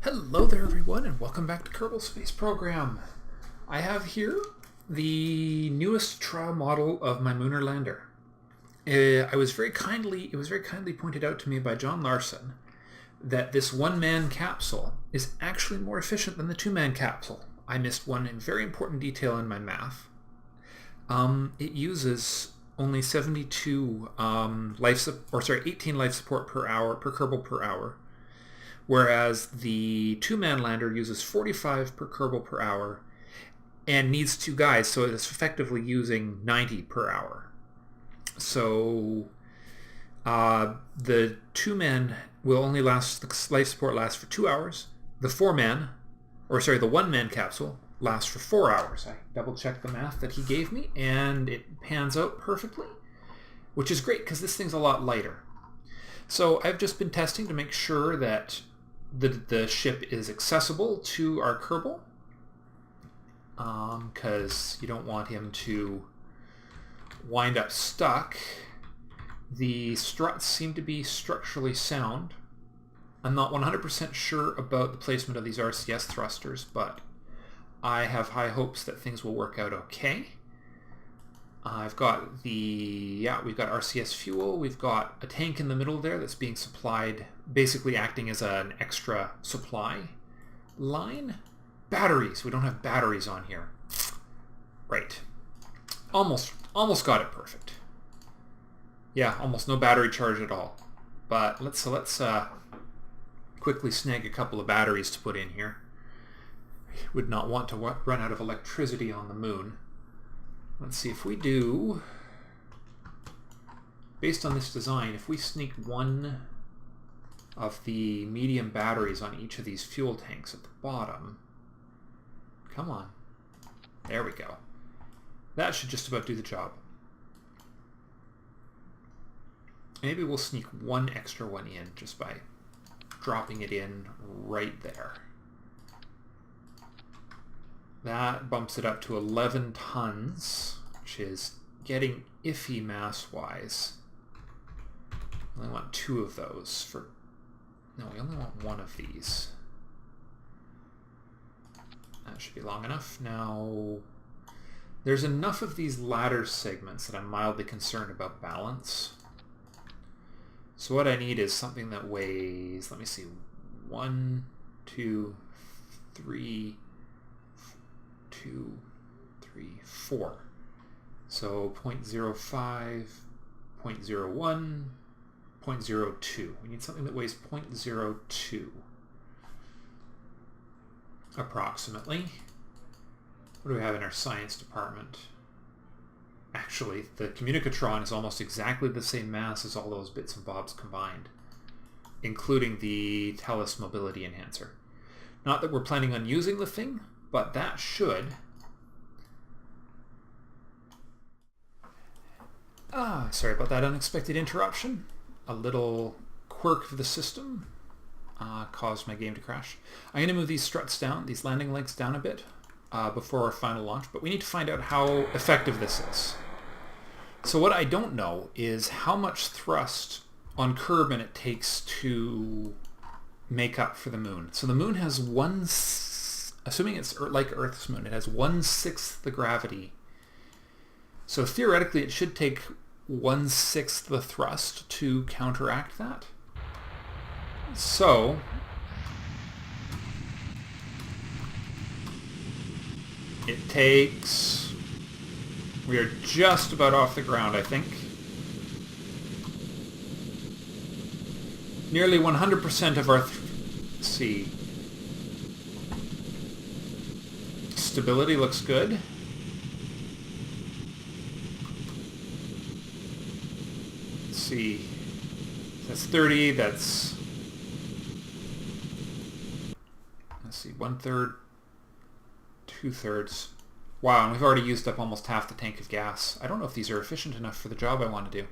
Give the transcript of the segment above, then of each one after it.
Hello there everyone and welcome back to Kerbal Space Program. I have here the newest trial model of my lunar lander. It was very kindly pointed out to me by John Larson that this one-man capsule is actually more efficient than the two-man capsule. I missed one very important detail in my math. It uses only 72 18 life support per hour per Kerbal per hour. Whereas the two-man lander uses 45 per Kerbal per hour and needs two guys, so it's effectively using 90 per hour. So the two-man will only last, the life support lasts for 2 hours. The the one-man capsule lasts for 4 hours. I double-checked the math that he gave me, and it pans out perfectly, which is great because this thing's a lot lighter. So I've just been testing to make sure that the ship is accessible to our Kerbal, because you don't want him to wind up stuck. The struts seem to be structurally sound. I'm not 100% sure about the placement of these RCS thrusters, but I have high hopes that things will work out okay. I've got we've got RCS fuel, we've got a tank in the middle there that's being supplied, basically acting as an extra supply line. Batteries, we don't have batteries on here. Right. Almost got it perfect. Yeah, almost no battery charge at all. But let's quickly snag a couple of batteries to put in here. Would not want to run out of electricity on the moon. Let's see if we do, based on this design, if we sneak one of the medium batteries on each of these fuel tanks at the bottom. Come on. There we go. That should just about do the job. Maybe we'll sneak one extra one in just by dropping it in right there. That bumps it up to 11 tons, which is getting iffy mass-wise. We only want 2 of those for... No, we only want 1 of these. That should be long enough. Now, there's enough of these ladder segments that I'm mildly concerned about balance. So what I need is something that weighs, let me see, 1, 2, 3... 2, 3, 4. So 0.05, 0.01, 0.02. We need something that weighs 0.02 approximately. What do we have in our science department? Actually, the communicatron is almost exactly the same mass as all those bits and bobs combined, including the Telus mobility enhancer. Not that we're planning on using the thing, but that should... sorry about that unexpected interruption. A little quirk of the system caused my game to crash. I'm going to move these struts down, these landing legs down a bit before our final launch, but we need to find out how effective this is. So what I don't know is how much thrust on Kerbin it takes to make up for the moon. So the moon has assuming it's like Earth's moon, it has 1/6 the gravity. So theoretically it should take 1/6 the thrust to counteract that. So it takes... We are just about off the ground, I think. Nearly 100% of our... Let's see. Stability looks good. Let's see. That's 30, that's... Let's see, 1/3, 2/3. Wow, and we've already used up almost half the tank of gas. I don't know if these are efficient enough for the job I want to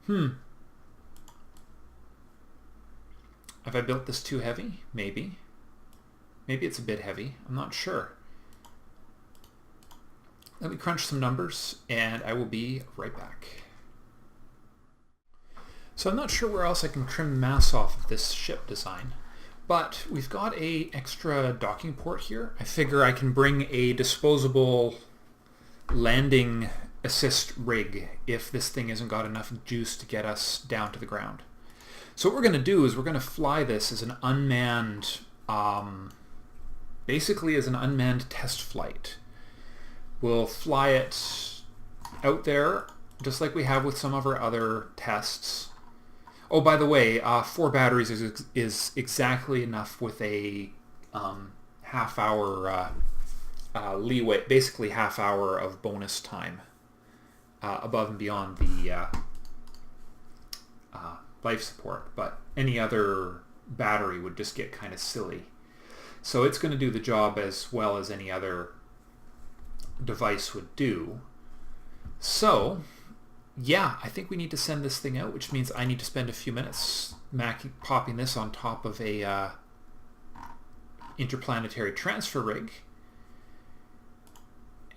do. Have I built this too heavy? Maybe. Maybe it's a bit heavy. I'm not sure. Let me crunch some numbers, and I will be right back. So I'm not sure where else I can trim mass off of this ship design. But we've got a extra docking port here. I figure I can bring a disposable landing assist rig if this thing hasn't got enough juice to get us down to the ground. So what we're going to do is we're going to fly this as an unmanned, basically as an unmanned test flight. We'll fly it out there just like we have with some of our other tests. Oh, by the way, 4 batteries is exactly enough with a half-hour leeway, basically half hour of bonus time above and beyond the life support. But any other battery would just get kind of silly. So it's going to do the job as well as any other device would do. So yeah, I think we need to send this thing out, which means I need to spend a few minutes popping this on top of a interplanetary transfer rig.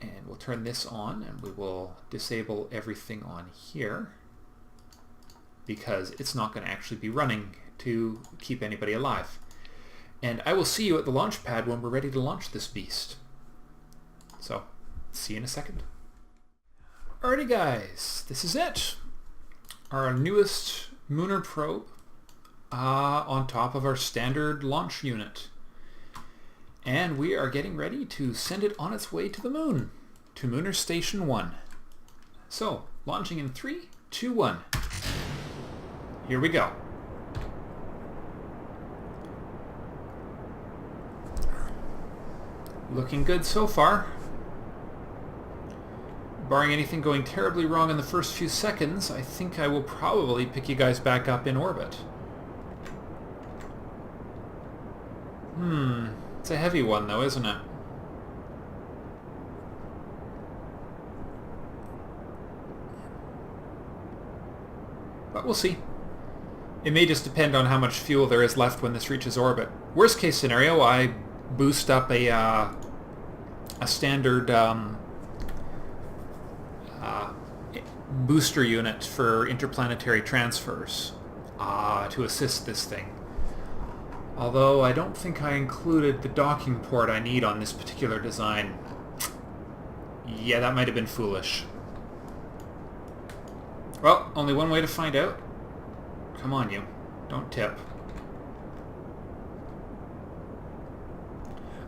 And we'll turn this on and we will disable everything on here because it's not going to actually be running to keep anybody alive. And I will see you at the launch pad when we're ready to launch this beast. So, see you in a second. Alrighty guys, this is it. Our newest lunar probe on top of our standard launch unit. And we are getting ready to send it on its way to the moon, to Lunar Station 1. So, launching in 3, 2, 1. Here we go. Looking good so far. Barring anything going terribly wrong in the first few seconds, I think I will probably pick you guys back up in orbit. It's a heavy one though, isn't it? But we'll see. It may just depend on how much fuel there is left when this reaches orbit. Worst case scenario, I boost up a standard booster unit for interplanetary transfers to assist this thing. Although I don't think I included the docking port I need on this particular design. Yeah, that might have been foolish. Well, only one way to find out. Come on, you. Don't tip.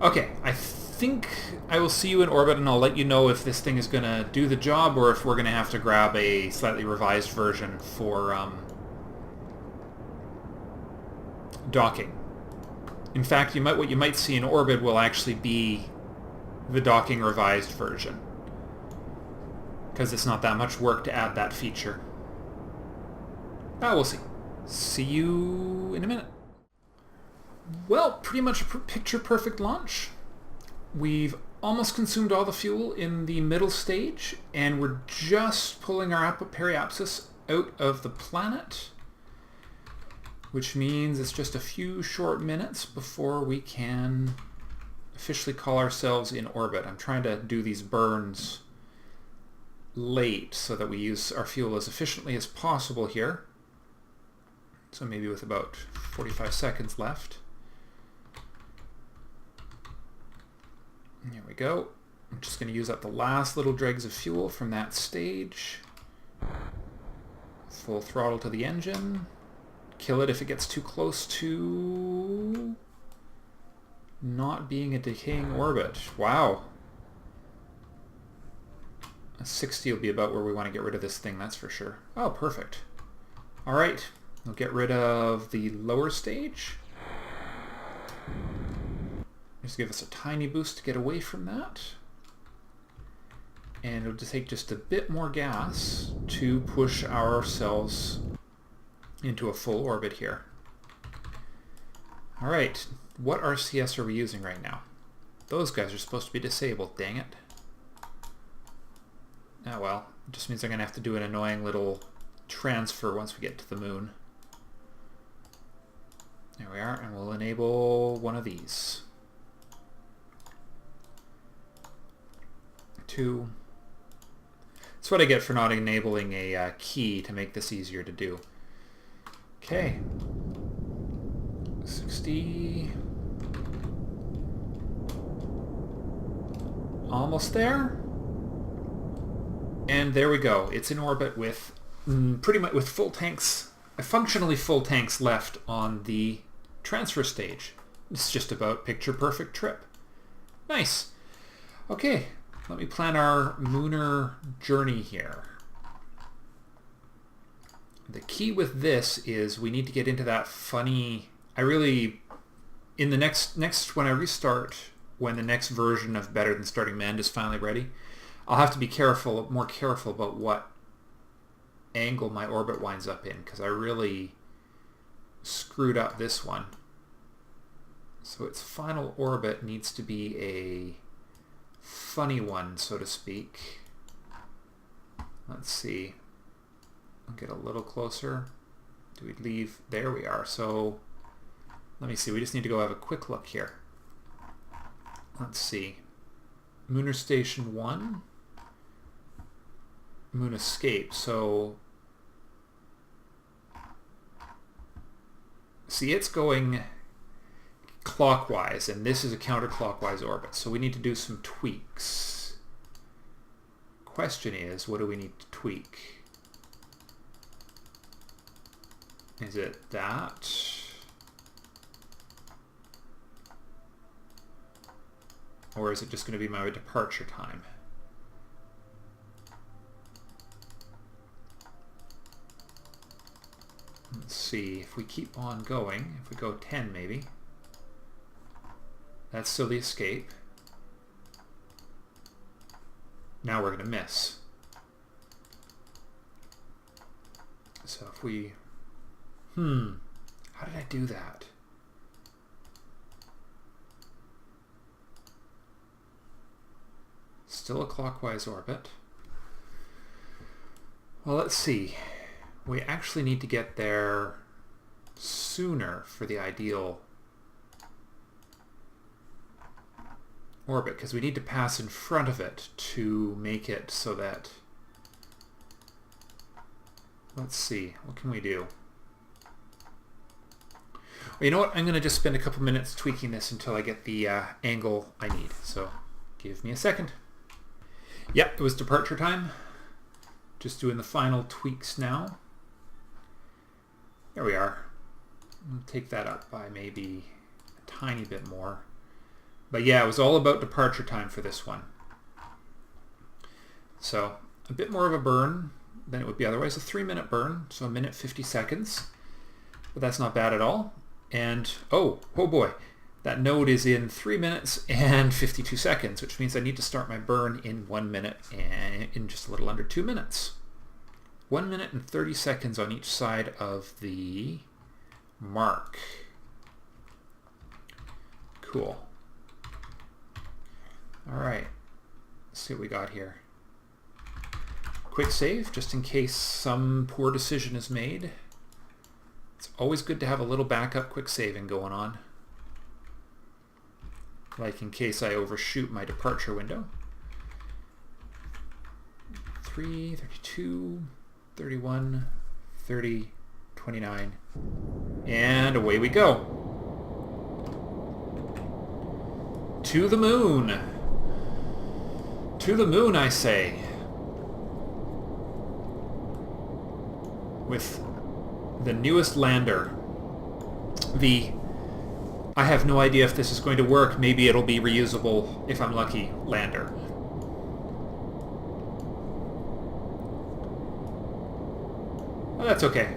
Okay, I think I will see you in orbit and I'll let you know if this thing is going to do the job or if we're going to have to grab a slightly revised version for docking. In fact, what you might see in orbit will actually be the docking revised version, because it's not that much work to add that feature. We'll see. See you in a minute. Well, pretty much a picture-perfect launch. We've almost consumed all the fuel in the middle stage, and we're just pulling our periapsis out of the planet, which means it's just a few short minutes before we can officially call ourselves in orbit. I'm trying to do these burns late so that we use our fuel as efficiently as possible here. So maybe with about 45 seconds left. There we go. I'm just going to use up the last little dregs of fuel from that stage. Full throttle to the engine. Kill it if it gets too close to not being a decaying orbit. Wow. A 60 will be about where we want to get rid of this thing, that's for sure. Oh, perfect. Alright, we'll get rid of the lower stage. Just give us a tiny boost to get away from that. And it'll just take just a bit more gas to push ourselves into a full orbit here. Alright, what RCS are we using right now? Those guys are supposed to be disabled, dang it. Oh well, it just means I'm going to have to do an annoying little transfer once we get to the moon. There we are, and we'll enable one of these. 2. That's what I get for not enabling a key to make this easier to do. Okay. 60. Almost there. And there we go. It's in orbit with pretty much with full tanks, functionally full tanks left on the transfer stage. It's just about picture perfect trip. Nice. Okay, let me plan our lunar journey here. The key with this is we need to get into that funny... in the next when I restart, when the next version of Better Than Starting Manned is finally ready, I'll have to be more careful about what angle my orbit winds up in, because I really screwed up this one. So its final orbit needs to be a funny one, so to speak. Let's see. I'll get a little closer. Do we leave? There we are. So let me see. We just need to go have a quick look here. Let's see. Lunar Station 1. Moon Escape. So see, it's going clockwise, and this is a counterclockwise orbit. So we need to do some tweaks. Question is, what do we need to tweak? Is it that? Or is it just going to be my departure time? Let's see, if we keep on going, if we go 10 maybe, that's still the escape. Now we're going to miss. So if we... how did I do that? Still a clockwise orbit. Well, let's see. We actually need to get there sooner for the ideal orbit, because we need to pass in front of it to make it so that... Let's see, what can we do? Well, you know what? I'm going to just spend a couple minutes tweaking this until I get the angle I need. So give me a second. Yep, it was departure time. Just doing the final tweaks now. There we are. I'll take that up by maybe a tiny bit more. But yeah, it was all about departure time for this one. So a bit more of a burn than it would be otherwise. A 3-minute burn, so 1 minute 50 seconds. But that's not bad at all. And oh boy, that node is in 3 minutes and 52 seconds, which means I need to start my burn in 1 minute and in just a little under 2 minutes. 1 minute and 30 seconds on each side of the mark. Cool. All right, let's see what we got here. Quick save, just in case some poor decision is made. It's always good to have a little backup quick saving going on. Like in case I overshoot my departure window. 3, 32, 31, 30, 29, and away we go. To the moon. To the moon, I say. With the newest lander. I have no idea if this is going to work. Maybe it'll be reusable if I'm lucky lander. Well, that's okay.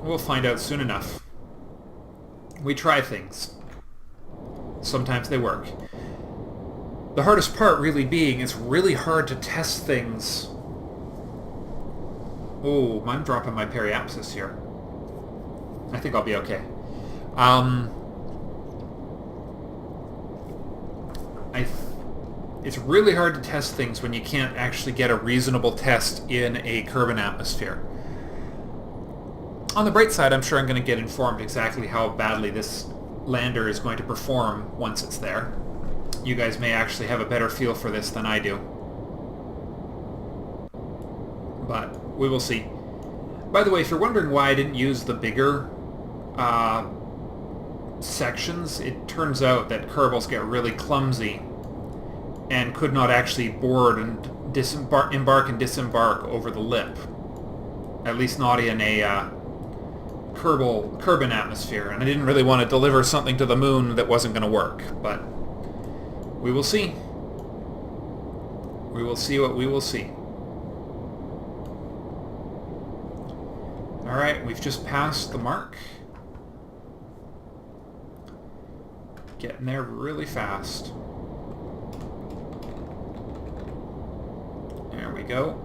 We'll find out soon enough. We try things. Sometimes they work. The hardest part really being it's really hard to test things. Oh, I'm dropping my periapsis here. I think I'll be okay. It's really hard to test things when you can't actually get a reasonable test in a Kerbal atmosphere. On the bright side, I'm sure I'm going to get informed exactly how badly this lander is going to perform once it's there. You guys may actually have a better feel for this than I do. But we will see. By the way, if you're wondering why I didn't use the bigger sections, it turns out that Kerbals get really clumsy and could not actually board and embark and disembark over the lip. At least not in a Kerbin atmosphere. And I didn't really want to deliver something to the moon that wasn't going to work. But we will see. We will see what we will see. Alright, we've just passed the mark. Getting there really fast. There we go.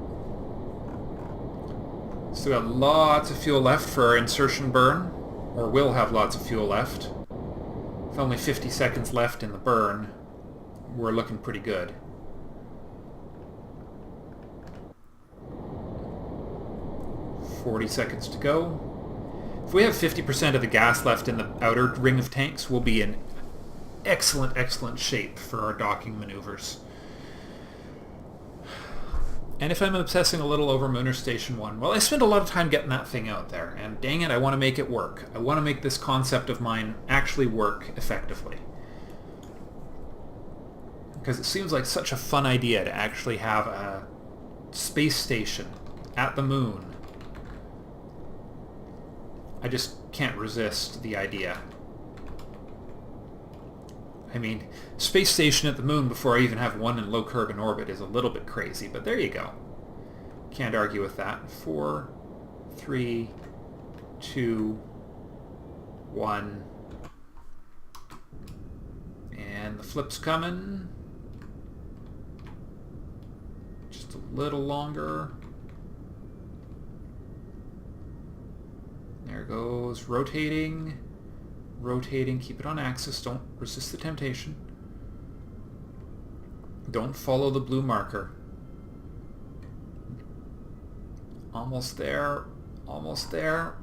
Still got lots of fuel left for our insertion burn. Or will have lots of fuel left. With only 50 seconds left in the burn, we're looking pretty good. $40 to go. If we have 50% of the gas left in the outer ring of tanks, we'll be in excellent, excellent shape for our docking maneuvers. And if I'm obsessing a little over Lunar Station 1, well, I spent a lot of time getting that thing out there, and dang it, I want to make it work. I want to make this concept of mine actually work effectively. Because it seems like such a fun idea to actually have a space station at the moon. I just can't resist the idea. I mean, space station at the moon before I even have one in low Kerbin orbit is a little bit crazy, but there you go. Can't argue with that. 4, 3, 2, 1. And the flip's coming. Just a little longer. There goes, rotating, rotating, keep it on axis, don't resist the temptation. Don't follow the blue marker. Almost there, almost there.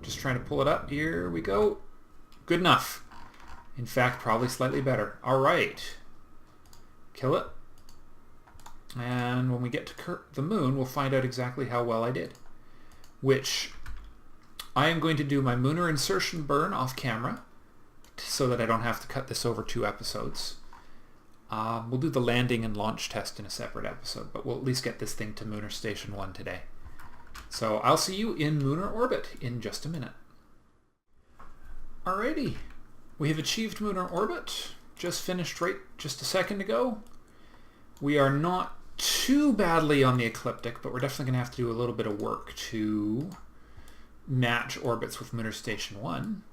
Just trying to pull it up, here we go. Good enough. In fact, probably slightly better. All right. Kill it. And when we get to the moon, we'll find out exactly how well I did. Which I am going to do my lunar insertion burn off camera so that I don't have to cut this over 2 episodes. We'll do the landing and launch test in a separate episode, but we'll at least get this thing to Lunar Station 1 today. So I'll see you in lunar orbit in just a minute. Alrighty, we have achieved lunar orbit. Just finished just a second ago. We are not too badly on the ecliptic, but we're definitely going to have to do a little bit of work to match orbits with Lunar Station 1.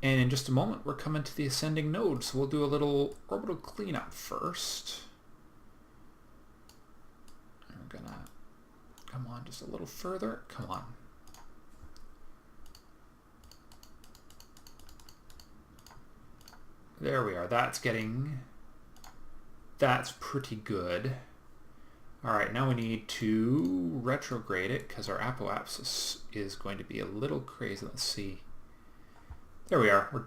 And in just a moment, we're coming to the ascending node, so we'll do a little orbital cleanup first. We're going to come on just a little further. Come on. There we are. That's pretty good. Alright, now we need to retrograde it because our apoapsis is going to be a little crazy. Let's see. There we are. We're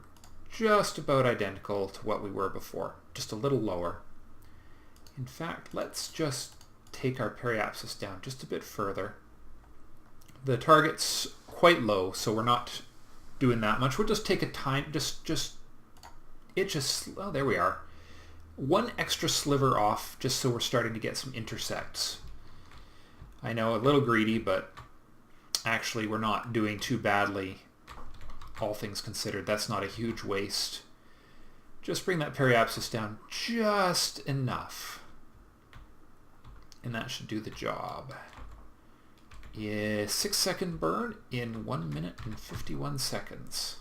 just about identical to what we were before, just a little lower. In fact, let's just take our periapsis down just a bit further. The target's quite low, so we're not doing that much. We'll just take a time, oh, there we are. One extra sliver off, just so we're starting to get some intersects. I know, a little greedy, but actually we're not doing too badly, all things considered. That's not a huge waste. Just bring that periapsis down just enough. And that should do the job. Yeah, 6-second burn in 1 minute and 51 seconds.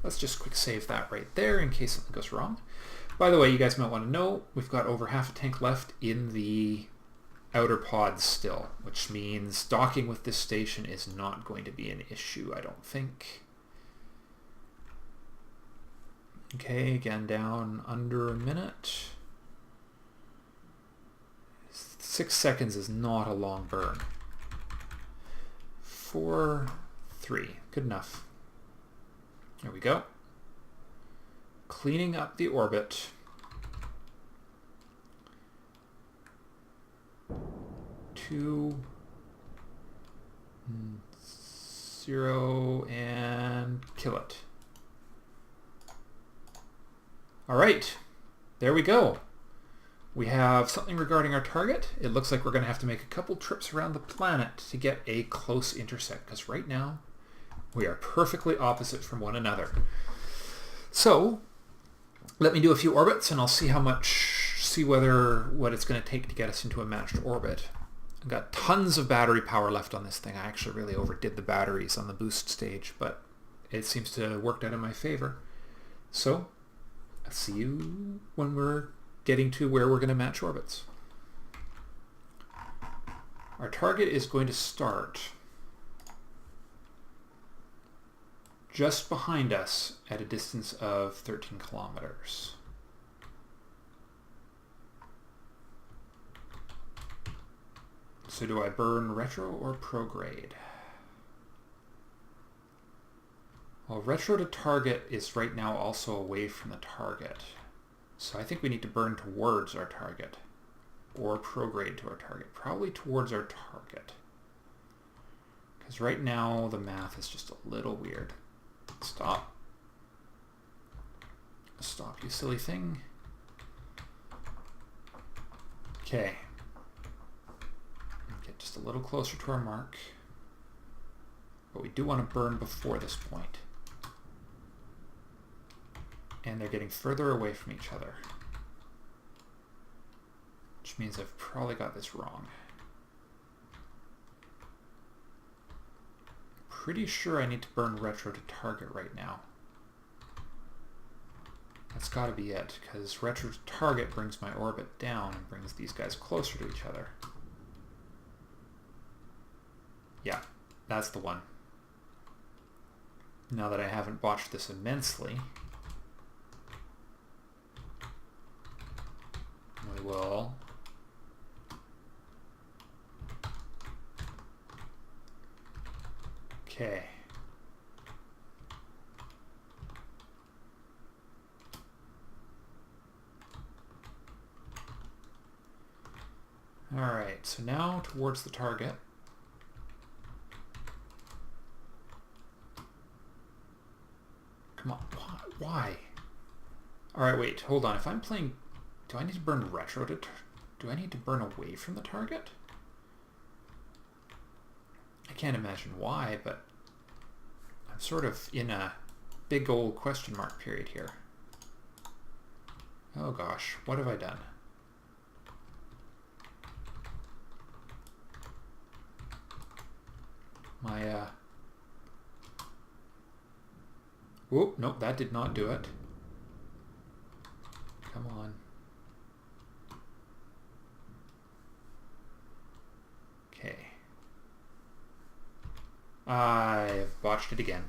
Let's just quick save that right there in case something goes wrong. By the way, you guys might want to know, we've got over half a tank left in the outer pods still, which means docking with this station is not going to be an issue, I don't think. Okay, again down under a minute. 6 seconds is not a long burn. 4, 3, good enough. There we go. Cleaning up the orbit. 2, 0, and kill it. All right, there we go. We have something regarding our target. It looks like we're going to have to make a couple trips around the planet to get a close intersect, because right now we are perfectly opposite from one another. So let me do a few orbits and I'll see what it's going to take to get us into a matched orbit. I've got tons of battery power left on this thing. I actually really overdid the batteries on the boost stage, but it seems to have worked out in my favor. So I'll see you when we're getting to where we're going to match orbits. Our target is going to start just behind us at a distance of 13 kilometers. So do I burn retro or prograde? Well, retro to target is right now also away from the target. So I think we need to burn towards our target or prograde to our target. Probably towards our target. Because right now the math is just a little weird. Stop. Stop, you silly thing. Okay. Get just a little closer to our mark. But we do want to burn before this point. And they're getting further away from each other. Which means I've probably got this wrong. Pretty sure I need to burn retro to target right now. That's got to be it, because retro to target brings my orbit down and brings these guys closer to each other. Yeah, that's the one. Now that I haven't botched this immensely, we will okay. All right, so now towards the target. Come on, why? All right, wait, hold on. If I'm playing, do I need to burn retro to, do I need to burn away from the target? I can't imagine why, but I'm sort of in a big old question mark period here. Oh gosh, what have I done? My, whoop, nope, that did not do it. Come on. Okay. I've botched it again.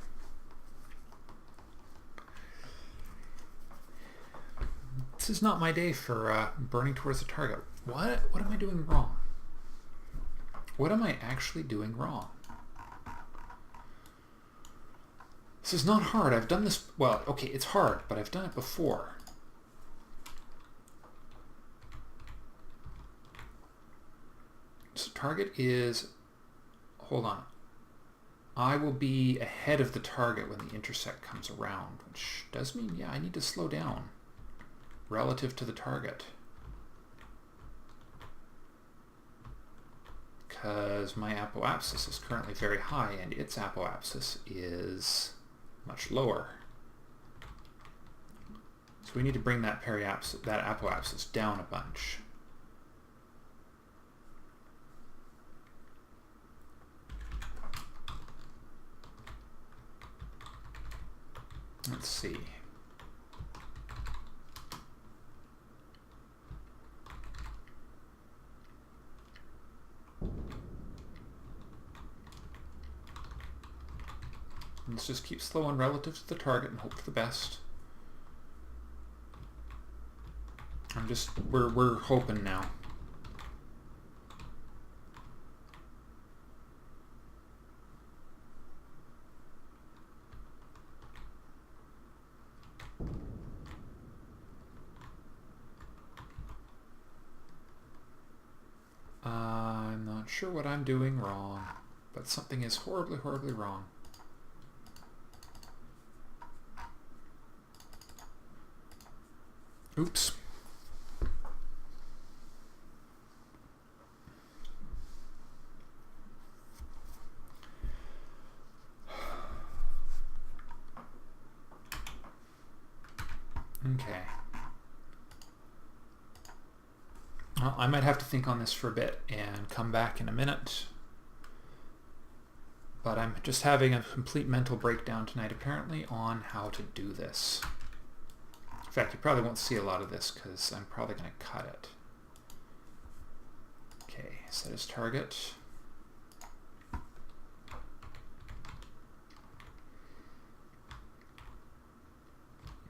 This is not my day for burning towards the target. What am I doing wrong? What am I actually doing wrong? This is not hard. I've done this, well, okay, it's hard, but I've done it before. So target is, hold on. I will be ahead of the target when the intersect comes around, which does mean, yeah, I need to slow down relative to the target. Because my apoapsis is currently very high and its apoapsis is much lower. So we need to bring that apoapsis down a bunch. Let's see. Let's just keep slowing relative to the target and hope for the best. We're hoping now. I'm not sure what I'm doing wrong, but something is horribly, horribly wrong. Oops. Okay. Well, I might have to think on this for a bit and come back in a minute. But I'm just having a complete mental breakdown tonight, apparently, on how to do this. In fact, you probably won't see a lot of this because I'm probably going to cut it. Okay, set as target.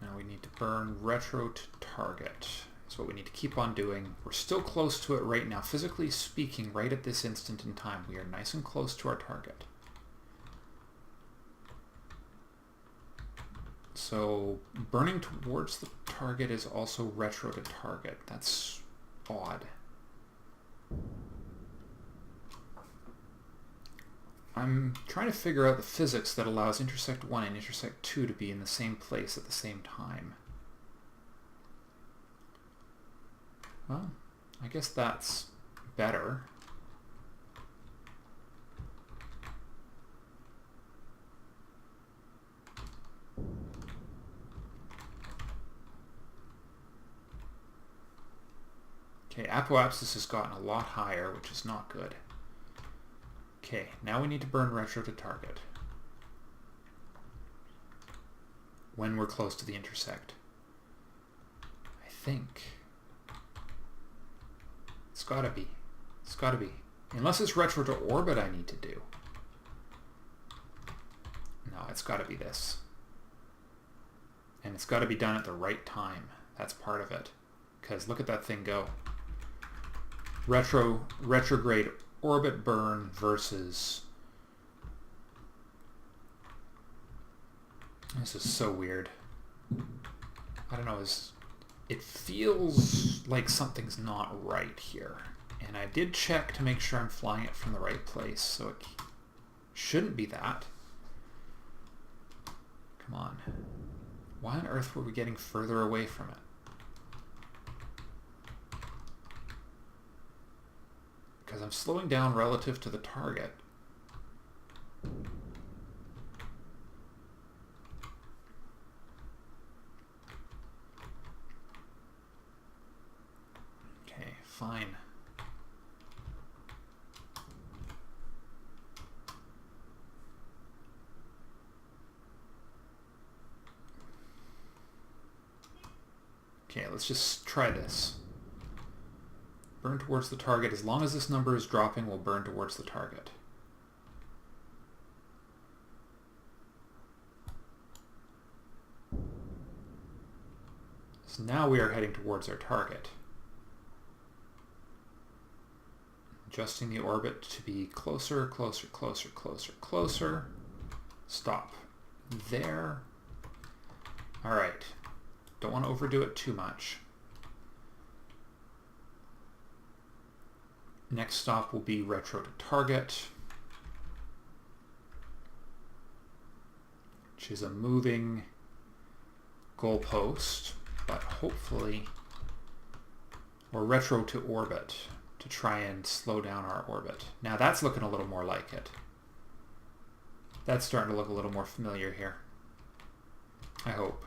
Now we need to burn retro to target. That's what we need to keep on doing. We're still close to it right now. Physically speaking, right at this instant in time, we are nice and close to our target. So burning towards the target is also retro to target. That's odd. I'm trying to figure out the physics that allows intersect 1 and intersect 2 to be in the same place at the same time. Well, I guess that's better. Okay, apoapsis has gotten a lot higher, which is not good. Okay, now we need to burn retro to target when we're close to the intersect. I think. It's gotta be. It's gotta be. Unless it's retro to orbit I need to do. No, it's gotta be this. And it's gotta be done at the right time. That's part of it. Because look at that thing go. Retrograde orbit burn versus... This is so weird. I don't know, it feels like something's not right here. And I did check to make sure I'm flying it from the right place, so it shouldn't be that. Come on. Why on earth were we getting further away from it? Because I'm slowing down relative to the target. Okay, fine. Okay, let's just try this. Burn towards the target. As long as this number is dropping, we'll burn towards the target. So now we are heading towards our target. Adjusting the orbit to be closer, closer, closer, closer, closer. Stop. There. Alright. Don't want to overdo it too much. Next stop will be retro to target, which is a moving goalpost, but hopefully, or retro to orbit to try and slow down our orbit. Now that's looking a little more like it. That's starting to look a little more familiar here. I hope.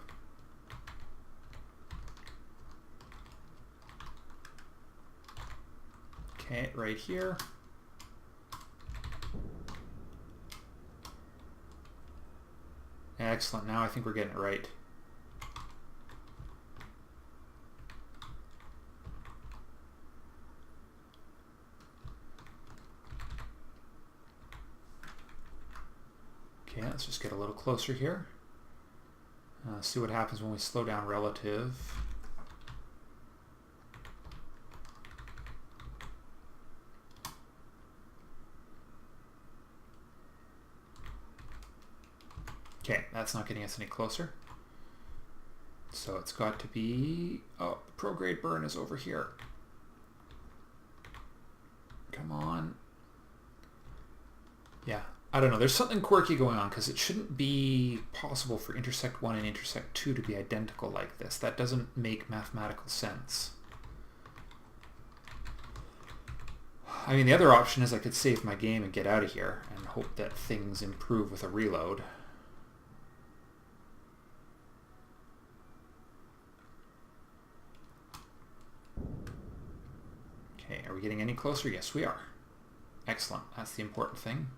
Okay, right here. Excellent. Now I think we're getting it right. Okay, let's just get a little closer here. See what happens when we slow down relative. Okay, that's not getting us any closer. So it's got to be... Oh, the prograde burn is over here. Come on. Yeah, I don't know, there's something quirky going on because it shouldn't be possible for intersect 1 and intersect 2 to be identical like this. That doesn't make mathematical sense. I mean, the other option is I could save my game and get out of here and hope that things improve with a reload. Okay, are we getting any closer? Yes, we are. Excellent, that's the important thing.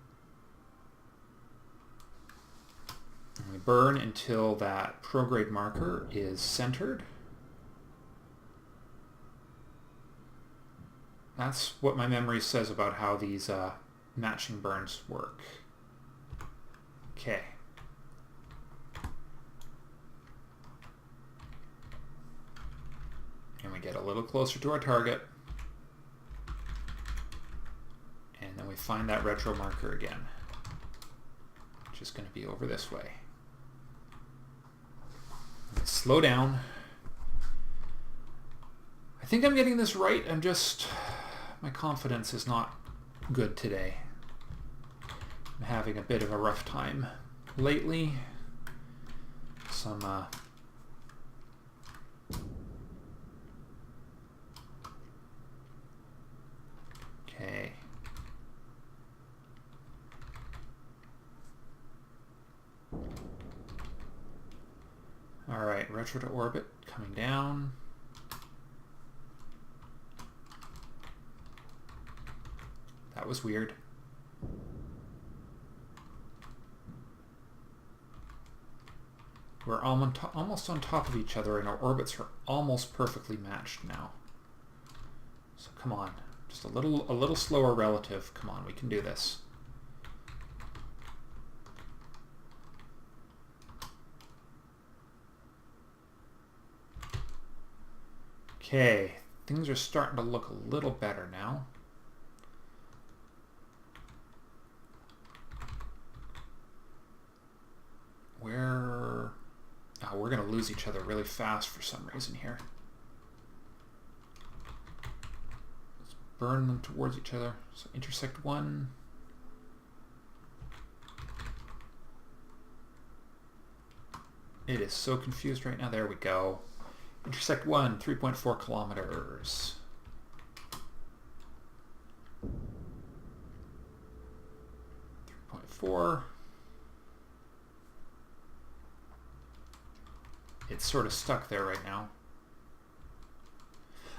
And we burn until that prograde marker is centered. That's what my memory says about how these matching burns work. Okay. And we get a little closer to our target. And then we find that retro marker again, which is going to be over this way. Slow down. I think I'm getting this right. My confidence is not good today. I'm having a bit of a rough time lately. Okay. All right, retro to orbit coming down. That was weird. We're almost on top of each other and our orbits are almost perfectly matched now. So come on, just a little slower relative. Come on, we can do this. Okay, things are starting to look a little better now. We're going to lose each other really fast for some reason here. Let's burn them towards each other. So intersect 1. It is so confused right now. There we go. Intersect 1, 3.4 kilometers. 3.4. It's sort of stuck there right now.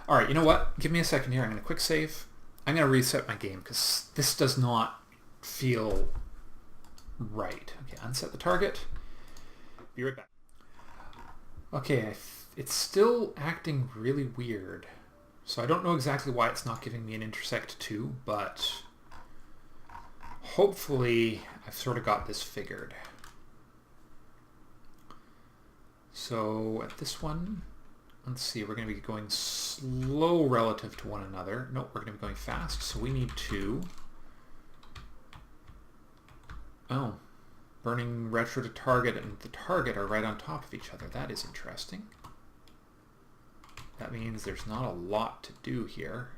All right, you know what? Give me a second here. I'm going to quick save. I'm going to reset my game because this does not feel right. Okay, unset the target. Be right back. Okay, it's still acting really weird. So I don't know exactly why it's not giving me an intersect 2, but hopefully I've sort of got this figured. So at this one, let's see, we're going to be going slow relative to one another. Nope, we're going to be going fast, so we need to... Oh, burning retro to target and the target are right on top of each other. That is interesting. That means there's not a lot to do here.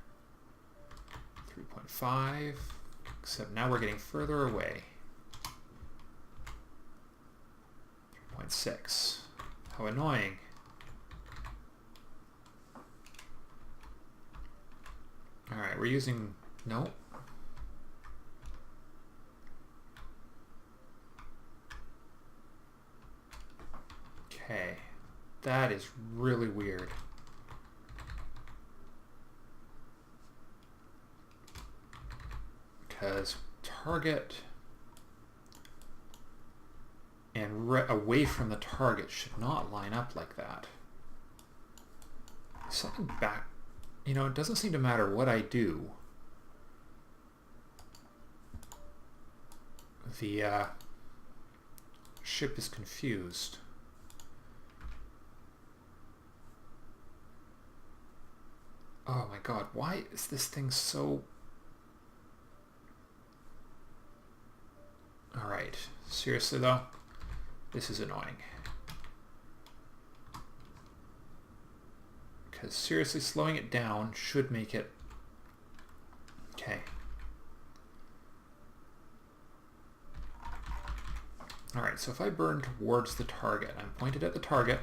3.5, except now we're getting further away. 3.6. How annoying. All right, we're using, no. Okay, that is really weird. Because target and away from the target should not line up like that. Something back, you know, it doesn't seem to matter what I do. The ship is confused. Oh my god, why is this thing so... Alright, seriously though, this is annoying. Because seriously, slowing it down should make it... Okay. Alright, so if I burn towards the target, I'm pointed at the target,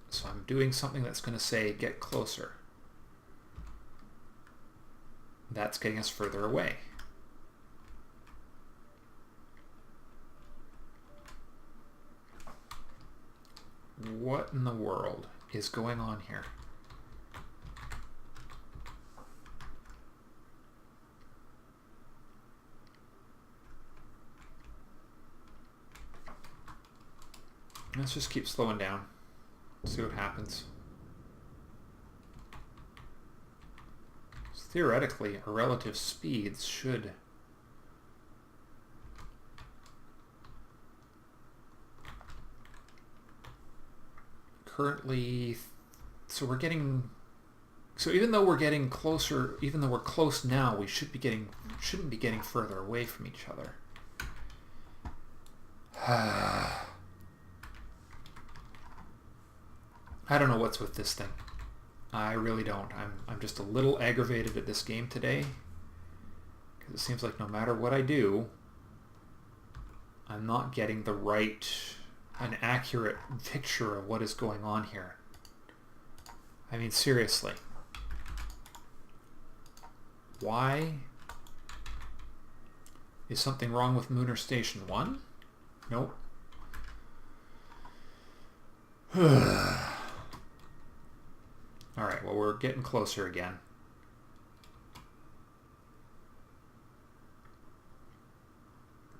so I'm doing something that's going to say get closer. That's getting us further away. What in the world is going on here? Let's just keep slowing down. See what happens. So theoretically, our relative speeds should currently, so we're getting, so even though we're getting closer, even though we're close now, we shouldn't be getting further away from each other. I don't know what's with this thing. I really don't. I'm just a little aggravated at this game today, because it seems like no matter what I do, I'm not getting the right, an accurate picture of what is going on here. I mean, seriously. Why? Is something wrong with Lunar Station 1? Nope. Alright, well, we're getting closer again.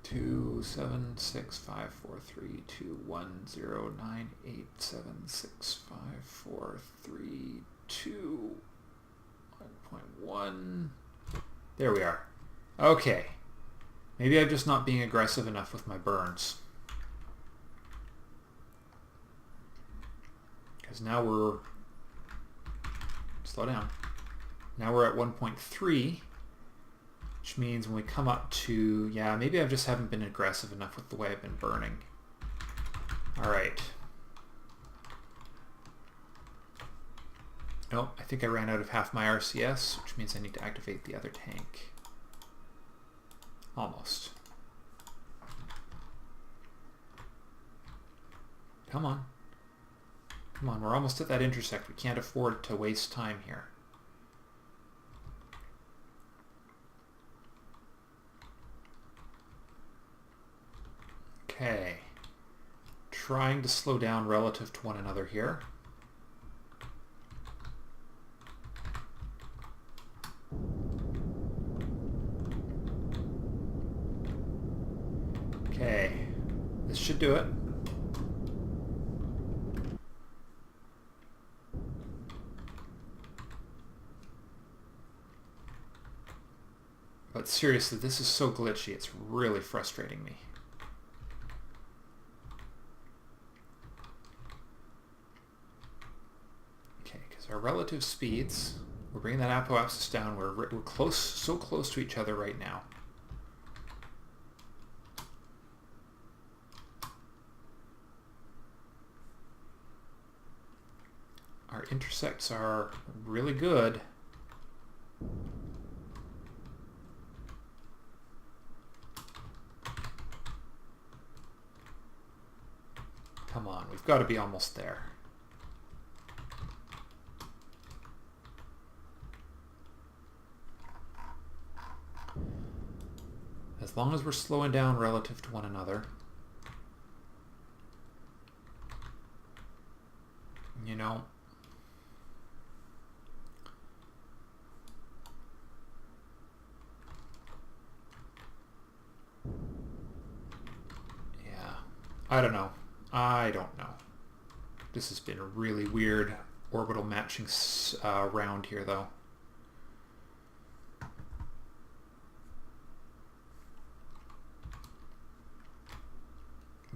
Two 7 6 5 4 3 2 1 0 9 8 7 6 5 4 3 2 1.1. There we are. Okay. Maybe I'm just not being aggressive enough with my burns. Because now we're... Slow down. Now we're at 1.3, which means when we come up to... Yeah, maybe I just haven't been aggressive enough with the way I've been burning. Alright. Nope, I think I ran out of half my RCS, which means I need to activate the other tank. Almost. Come on. Come on, we're almost at that intersect. We can't afford to waste time here. Okay. Trying to slow down relative to one another here. Okay. This should do it. But seriously, this is so glitchy, it's really frustrating me. Okay, because our relative speeds, we're bringing that apoapsis down, we're close, so close to each other right now. Our intersects are really good. Come on, we've got to be almost there. As long as we're slowing down relative to one another. You know, yeah, I don't know. I don't know. This has been a really weird orbital matching round here, though.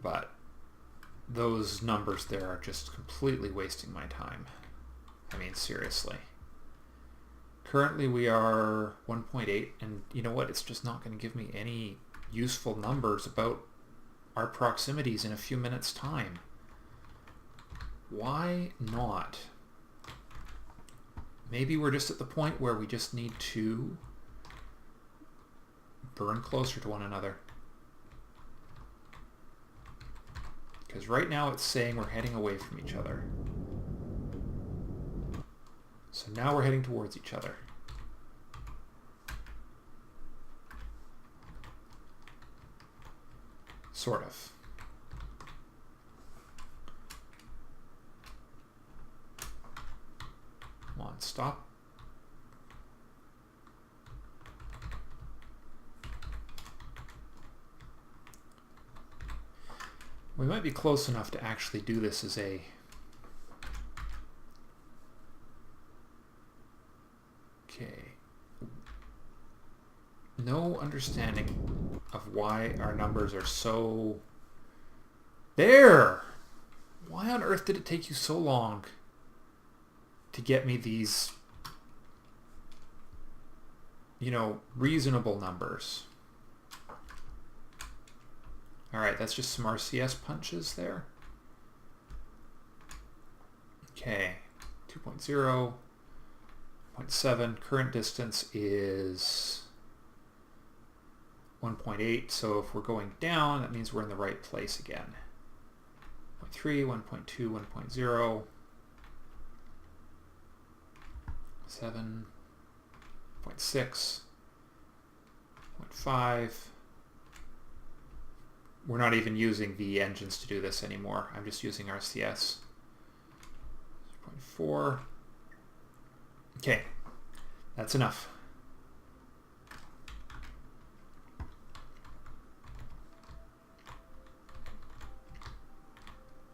But those numbers there are just completely wasting my time. I mean, seriously. Currently we are 1.8, and you know what? It's just not going to give me any useful numbers about our proximities in a few minutes' time. Why not? Maybe we're just at the point where we just need to burn closer to one another. Because right now it's saying we're heading away from each other. So now we're heading towards each other. Sort of. Come on, stop. We might be close enough to actually do this as a no understanding of why our numbers are so... There! Why on earth did it take you so long to get me these, you know, reasonable numbers? Alright, that's just some RCS punches there. Okay, 2.0, 0.7, current distance is 1.8, so if we're going down, that means we're in the right place again. 0.3, 1.2, 1.0, 7, 0.6, 0.5. We're not even using the engines to do this anymore. I'm just using RCS. 0.4. Okay, that's enough.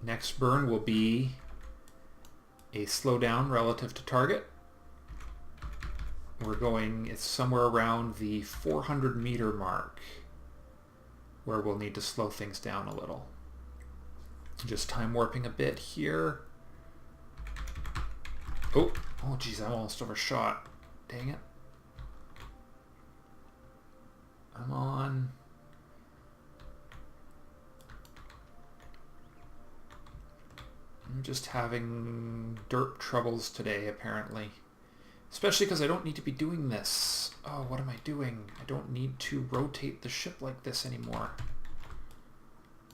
Next burn will be a slowdown relative to target. We're going, it's somewhere around the 400 meter mark where we'll need to slow things down a little. Just time warping a bit here. Oh geez, I'm almost overshot. Dang it. I'm on. I'm just having derp troubles today, apparently. Especially because I don't need to be doing this. Oh, what am I doing? I don't need to rotate the ship like this anymore.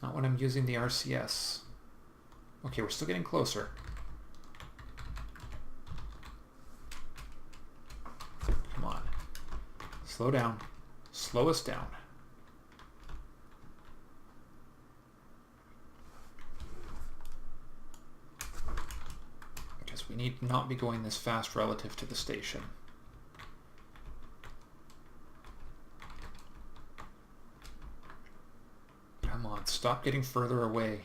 Not when I'm using the RCS. Okay, we're still getting closer. Come on. Slow down. Slow us down. We need not be going this fast relative to the station. Come on, stop getting further away.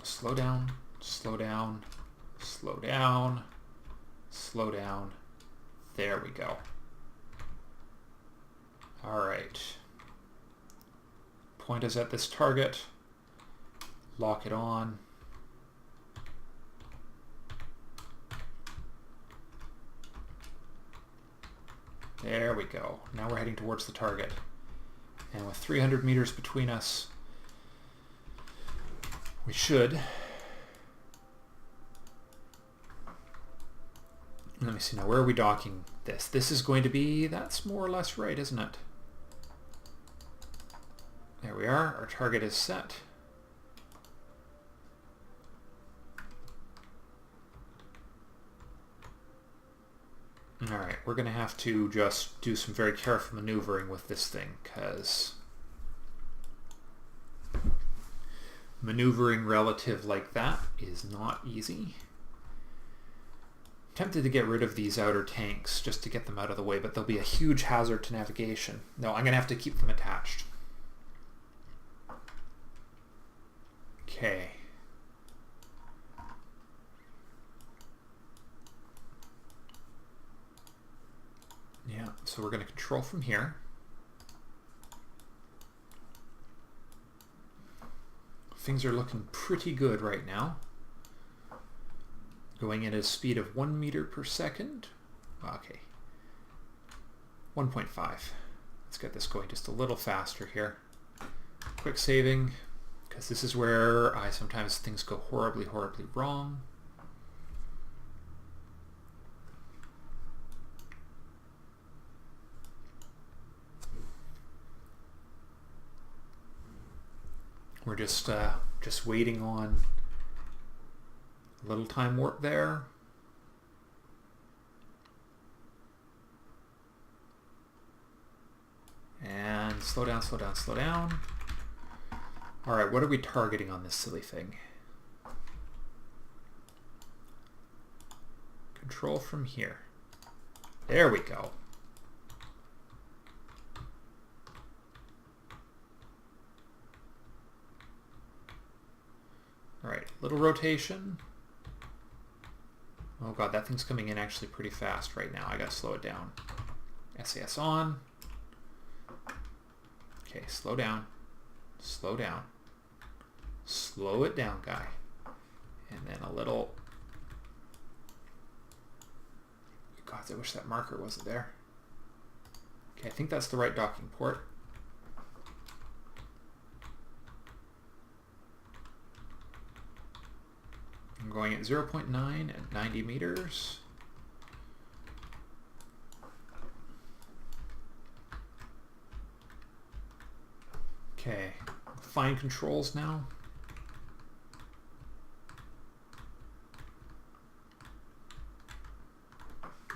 Slow down, slow down, slow down, slow down. There we go. All right. Point us at this target. Lock it on. There we go. Now we're heading towards the target. And with 300 meters between us, we should... Let me see now, where are we docking this? This is going to be, that's more or less right, isn't it? There we are. Our target is set. Alright, we're going to have to just do some very careful maneuvering with this thing, because maneuvering relative like that is not easy. Tempted to get rid of these outer tanks just to get them out of the way, but they'll be a huge hazard to navigation. No, I'm going to have to keep them attached. Okay. Yeah, so we're going to control from here. Things are looking pretty good right now. Going in at a speed of 1 meter per second. Okay. 1.5. Let's get this going just a little faster here. Quick saving, because this is where sometimes things go horribly, horribly wrong. We're just waiting on a little time warp there. And slow down, slow down, slow down. All right, what are we targeting on this silly thing? Control from here. There we go. All right, little rotation. Oh god, that thing's coming in actually pretty fast right now. I gotta slow it down. SAS on. Okay, slow down. Slow down. Slow it down, guy. And then a little... God, I wish that marker wasn't there. Okay, I think that's the right docking port. I'm going at 0.9 at 90 meters. Okay, fine controls now.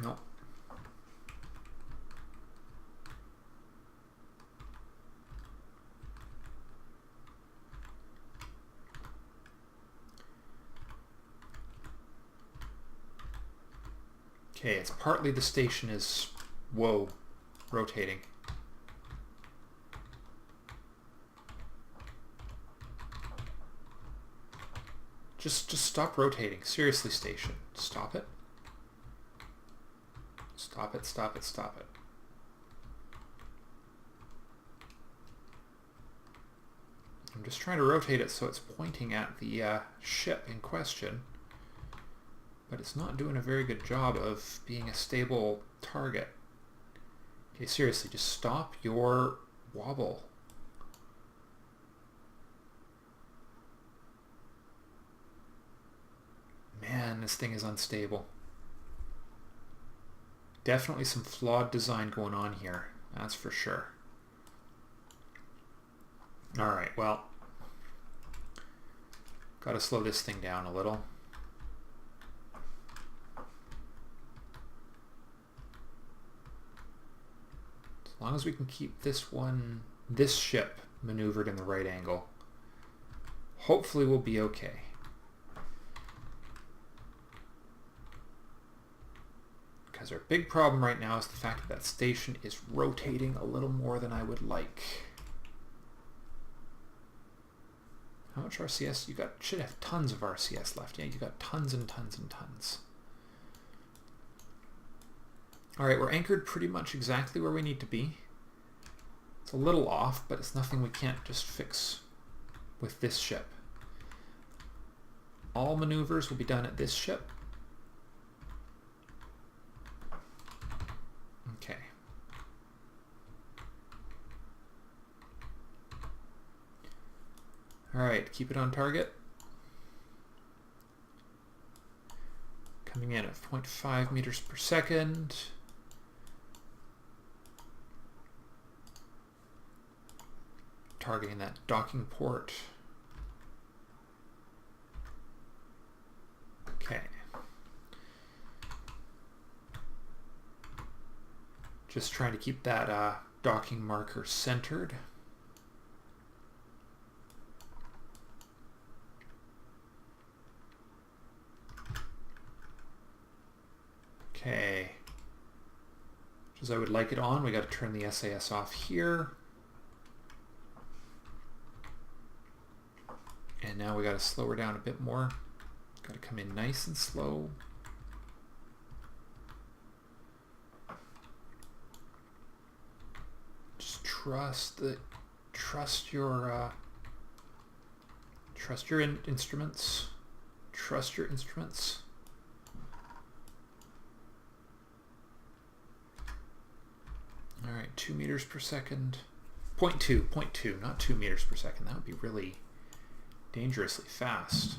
Nope. Okay, it's partly the station is, whoa, rotating. Just stop rotating. Seriously, station. Stop it. Stop it, stop it, stop it. I'm just trying to rotate it so it's pointing at the ship in question. But it's not doing a very good job of being a stable target. Okay, seriously, just stop your wobble. Man, this thing is unstable. Definitely some flawed design going on here, that's for sure. Alright, well, gotta slow this thing down a little. As long as we can keep this ship maneuvered in the right angle, hopefully we'll be okay. Because our big problem right now is the fact that that station is rotating a little more than I would like. How much RCS? You got? Should have tons of RCS left. Yeah, you got tons and tons and tons. Alright, we're anchored pretty much exactly where we need to be. It's a little off, but it's nothing we can't just fix with this ship. All maneuvers will be done at this ship. Okay. Alright, keep it on target. Coming in at 0.5 meters per second. Targeting that docking port. Okay. Just trying to keep that docking marker centered. Okay. Just as I would like it on, we got to turn the SAS off here. And now we got to slow her down a bit more. Got to come in nice and slow. Just trust your instruments. Trust your instruments. All right, 2 meters per second. 0.2, not 2 meters per second. That would be really dangerously fast.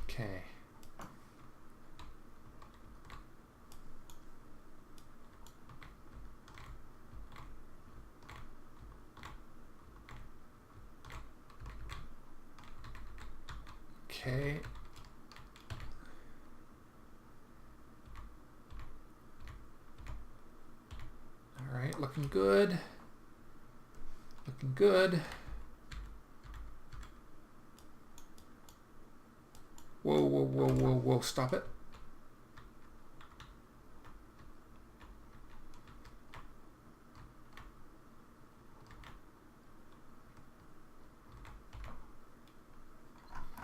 Okay. Okay. All right, looking good. Looking good. Whoa, whoa, whoa, whoa, whoa, stop it.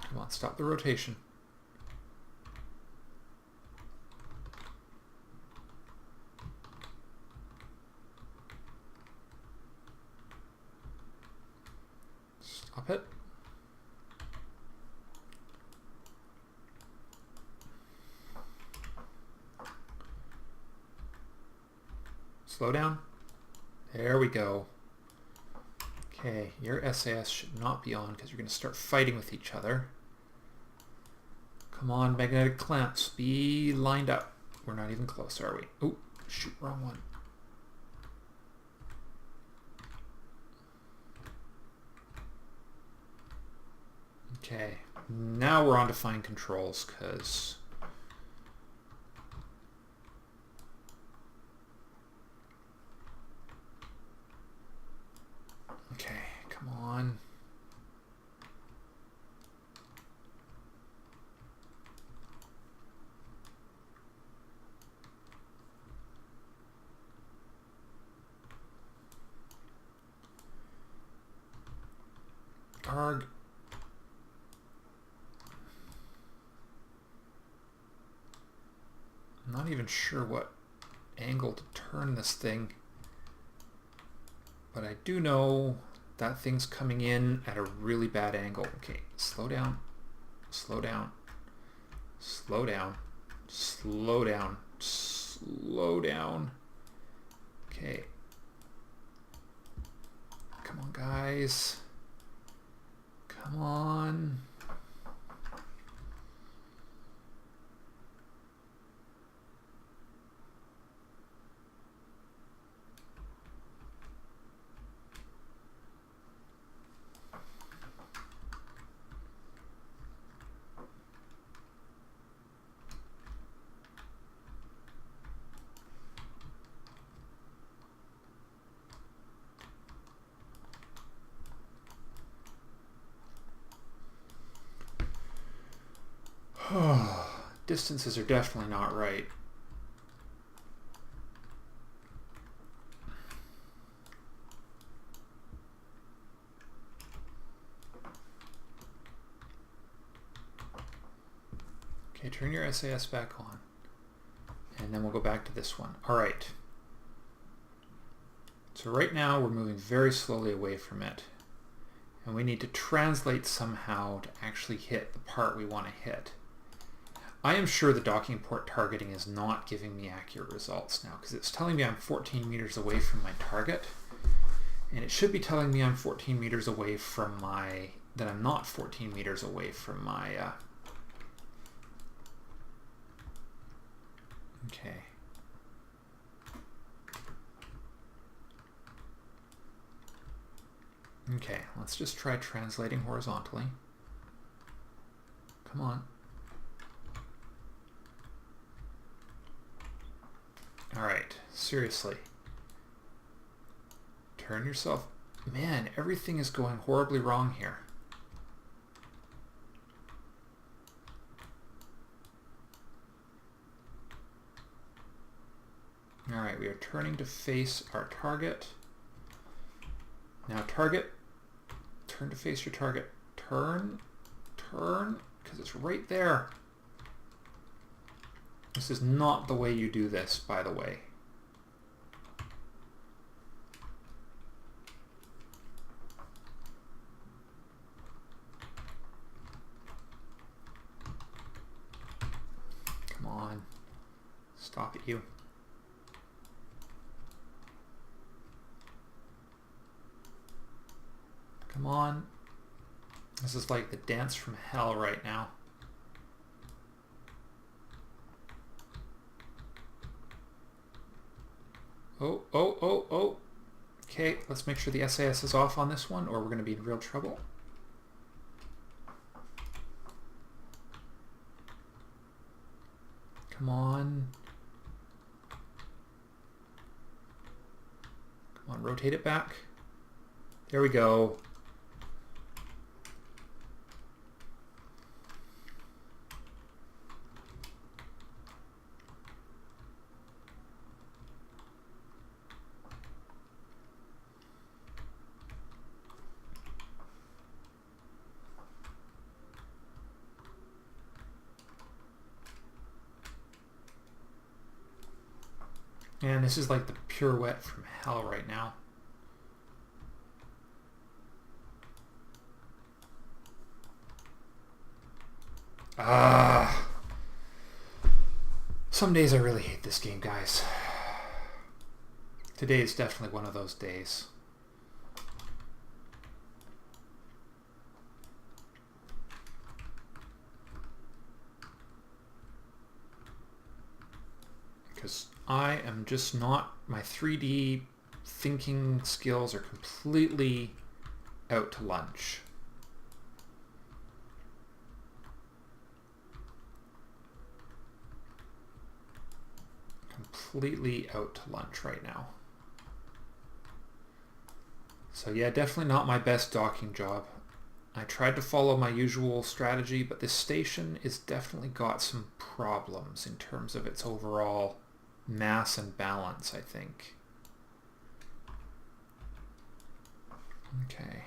Come on, stop the rotation. Stop it. Slow down. There we go. Okay, your SAS should not be on because you're going to start fighting with each other. Come on, magnetic clamps, be lined up. We're not even close, are we? Oh, shoot, wrong one. Okay, now we're on to fine controls because okay, come on. Arg. I'm not even sure what angle to turn this thing, but I do know that thing's coming in at a really bad angle. Okay, slow down, slow down, slow down, slow down, slow down. Okay. Come on, guys. Come on. Distances are definitely not right. Okay, turn your SAS back on. And then we'll go back to this one. All right. So right now we're moving very slowly away from it. And we need to translate somehow to actually hit the part we want to hit. I am sure the docking port targeting is not giving me accurate results now because it's telling me I'm 14 meters away from my target. And it should be telling me I'm 14 meters away from my, that I'm not 14 meters away from my, okay. Okay, let's just try translating horizontally. Come on. All right, seriously. Turn yourself. Man, everything is going horribly wrong here. All right, we are turning to face our target. Now target, turn to face your target. Turn, because it's right there. This is not the way you do this, by the way. Come on. Stop it, you. Come on. This is like the dance from hell right now. Oh, oh, oh, oh. Okay, let's make sure the SAS is off on this one or we're going to be in real trouble. Come on. Come on, rotate it back. There we go. Man, this is like the pirouette from hell right now. Some days I really hate this game, guys. Today is definitely one of those days. Because I am just not, my 3D thinking skills are completely out to lunch. Completely out to lunch right now. So yeah, definitely not my best docking job. I tried to follow my usual strategy, but this station is definitely got some problems in terms of its overall mass and balance, I think. Okay.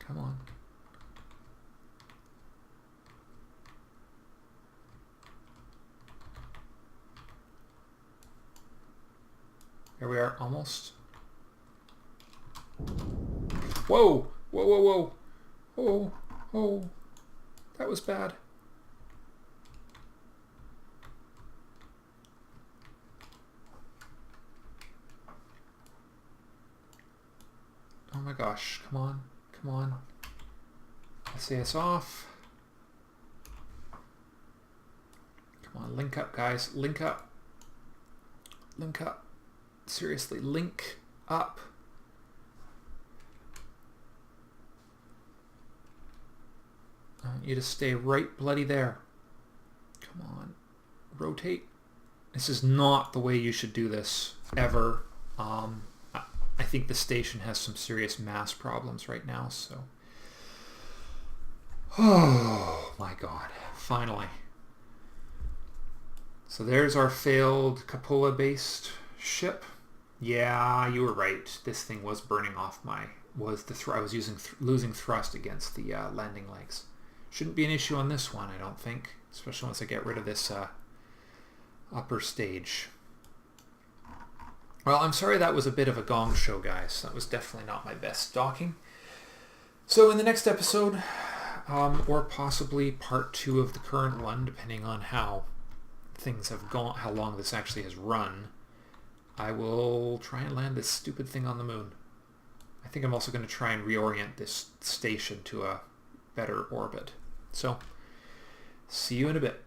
Come on. Here we are, almost. Whoa! Whoa, whoa, whoa! Oh, oh. That was bad. Oh my gosh, come on, come on. SAS off. Come on, link up, guys, link up. Link up. Seriously, link up. I want you to stay right bloody there. Come on, rotate. This is not the way you should do this, ever. I think the station has some serious mass problems right now, so... Oh my god, finally. So there's our failed cupola-based ship. Yeah, you were right. This thing was burning off my... I was losing thrust against the landing legs. Shouldn't be an issue on this one, I don't think. Especially once I get rid of this upper stage. Well, I'm sorry that was a bit of a gong show, guys. That was definitely not my best docking. So in the next episode, or possibly part 2 of the current one, depending on how things have gone, how long this actually has run, I will try and land this stupid thing on the moon. I think I'm also going to try and reorient this station to a better orbit. So, see you in a bit.